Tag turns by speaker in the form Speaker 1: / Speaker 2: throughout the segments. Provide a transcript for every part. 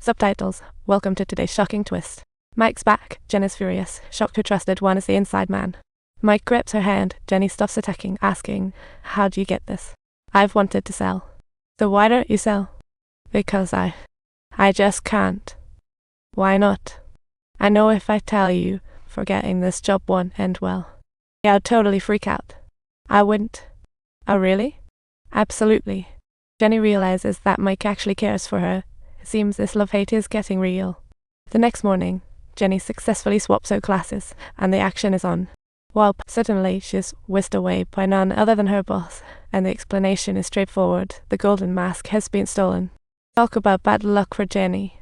Speaker 1: Subtitles. Welcome to today's shocking twist. Mike's back. Jen is furious. Shocked who trusted one as the inside man. Mike grips her hand. Jenny stops attacking, asking, "How do you get this?" "I've wanted to sell." "So why don't you sell?" "Because I just can't." "Why not?" "I know if I tell you, forgetting this job won't end well." "Yeah, I'd totally freak out." "I wouldn't." "Oh, really?" "Absolutely." Jenny realizes that Mike actually cares for her. It seems this love-hate is getting real. The next morning, Jenny successfully swaps her classes, and the action is on. While suddenly she's whisked away by none other than her boss, and the explanation is straightforward. The golden mask has been stolen. Talk about bad luck for Jenny.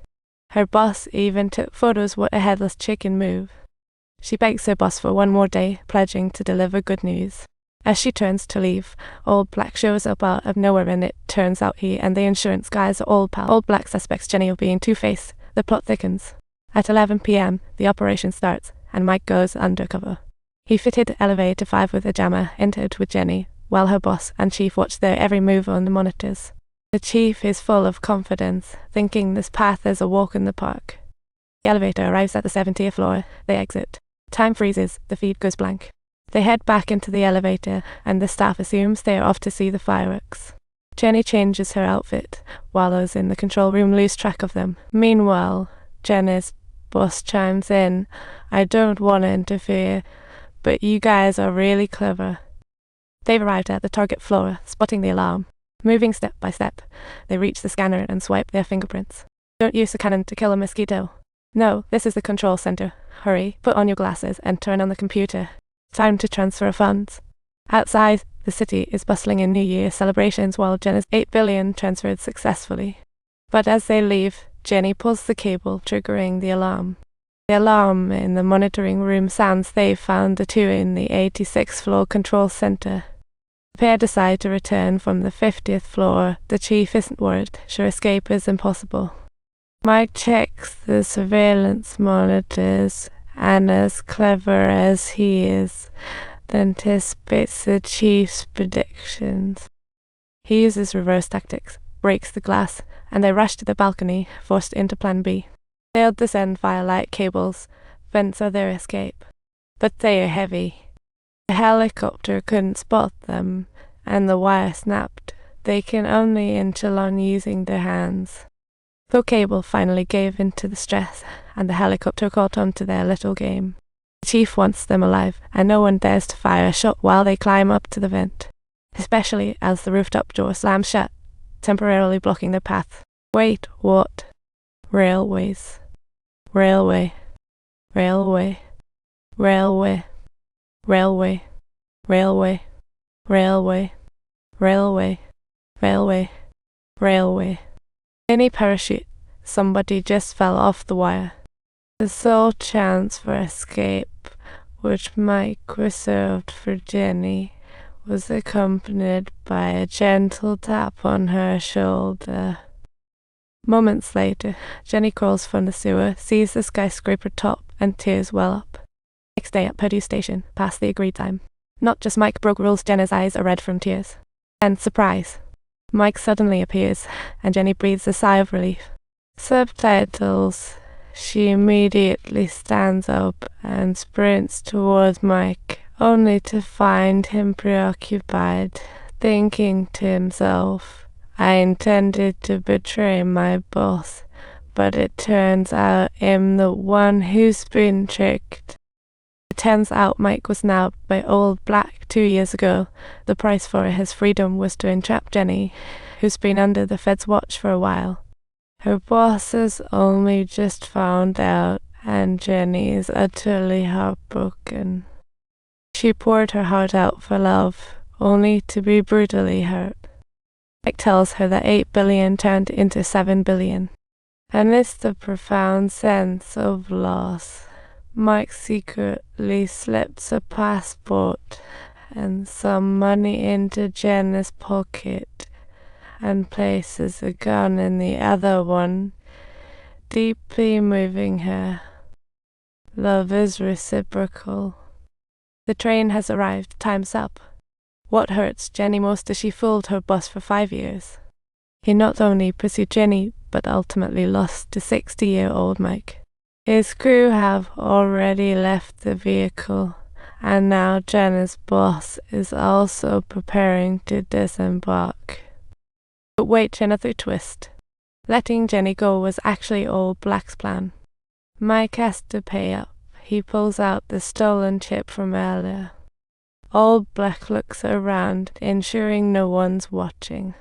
Speaker 1: Her boss even took photos with a headless chicken move. She begs her boss for one more day, pledging to deliver good news. As she turns to leave, Old Black shows up out of nowhere, and it turns out he and the insurance guys are old pals. Old Black suspects Jenny of being Two-Face. The plot thickens. At 11 p.m., the operation starts, and Mike goes undercover. He fitted Elevator 5 with a jammer, entered with Jenny, while her boss and chief watch their every move on the monitors. The chief is full of confidence, thinking this path is a walk in the park. The elevator arrives at the 70th floor. They exit. Time freezes. The feed goes blank. They head back into the elevator, and the staff assumes they are off to see the fireworks. Jenny changes her outfit, while those in the control room lose track of them. Meanwhile, Jenny's boss chimes in, "I don't want to interfere, but you guys are really clever." They've arrived at the target floor, spotting the alarm. Moving step by step, they reach the scanner and swipe their fingerprints. "Don't use a cannon to kill a mosquito." "No, this is the control center. Hurry, put on your glasses and turn on the computer. Time to transfer funds." Outside, the city is bustling in New Year celebrations while Jenny's 8 billion transferred successfully. But as they leave, Jenny pulls the cable, triggering the alarm. The alarm in the monitoring room sounds they've found the two in the 86th floor control center. The pair decide to return from the 50th floor. The chief isn't worried, sure escape is impossible. Mike checks the surveillance monitors, and as clever as he is, anticipates the chief's predictions. He uses reverse tactics, breaks the glass, and they rush to the balcony, forced into Plan B. They'll descend via light cables. Vents are their escape. But they are heavy. The helicopter couldn't spot them, and the wire snapped. They can only inch along using their hands. The cable finally gave in to the stress, and the helicopter caught on to their little game. The chief wants them alive, and no one dares to fire a shot while they climb up to the vent, especially as the rooftop door slams shut, temporarily blocking their path. Wait, what? Railways. Railway. Railway. Railway. Railway. Railway. Railway. Railway. Railway. Railway. Any parachute. Somebody just fell off the wire. The sole chance for escape, which Mike reserved for Jenny, was accompanied by a gentle tap on her shoulder. Moments later, Jenny crawls from the sewer, sees the skyscraper top, and tears well up. Next day at Purdue Station, past the agreed time. Not just Mike broke rules, Jenny's eyes are red from tears. And surprise. Mike suddenly appears, and Jenny breathes a sigh of relief. Subtitles. She immediately stands up and sprints towards Mike, only to find him preoccupied, thinking to himself, "I intended to betray my boss, but it turns out I'm the one who's been tricked." It turns out Mike was nabbed by Old Black 2 years ago. The price for his freedom was to entrap Jenny, who's been under the Fed's watch for a while. Her boss has only just found out, and Jenny is utterly heartbroken. She poured her heart out for love, only to be brutally hurt. Mike tells her that 8 billion turned into 7 billion. Amidst the profound sense of loss, Mike secretly slips a passport and some money into Jenna's pocket and places a gun in the other one, deeply moving her. Love is reciprocal. The train has arrived. Time's up. What hurts Jenny most is she fooled her boss for 5 years. He not only pursued Jenny, but ultimately lost to 60-year-old Mike. His crew have already left the vehicle, and now Jenna's boss is also preparing to disembark. But wait, another twist. Letting Jenny go was actually Old Black's plan. Mike has to pay up. He pulls out the stolen chip from earlier. Old Black looks around, ensuring no one's watching.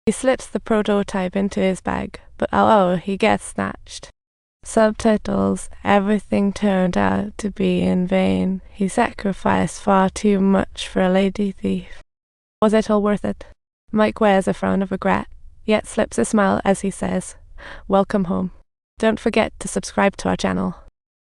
Speaker 1: He slips the prototype into his bag, but he gets snatched. Subtitles, everything turned out to be in vain. He sacrificed far too much for a lady thief. Was it all worth it? Mike wears a frown of regret, yet slips a smile as he says, "Welcome home." Don't forget to subscribe to our channel.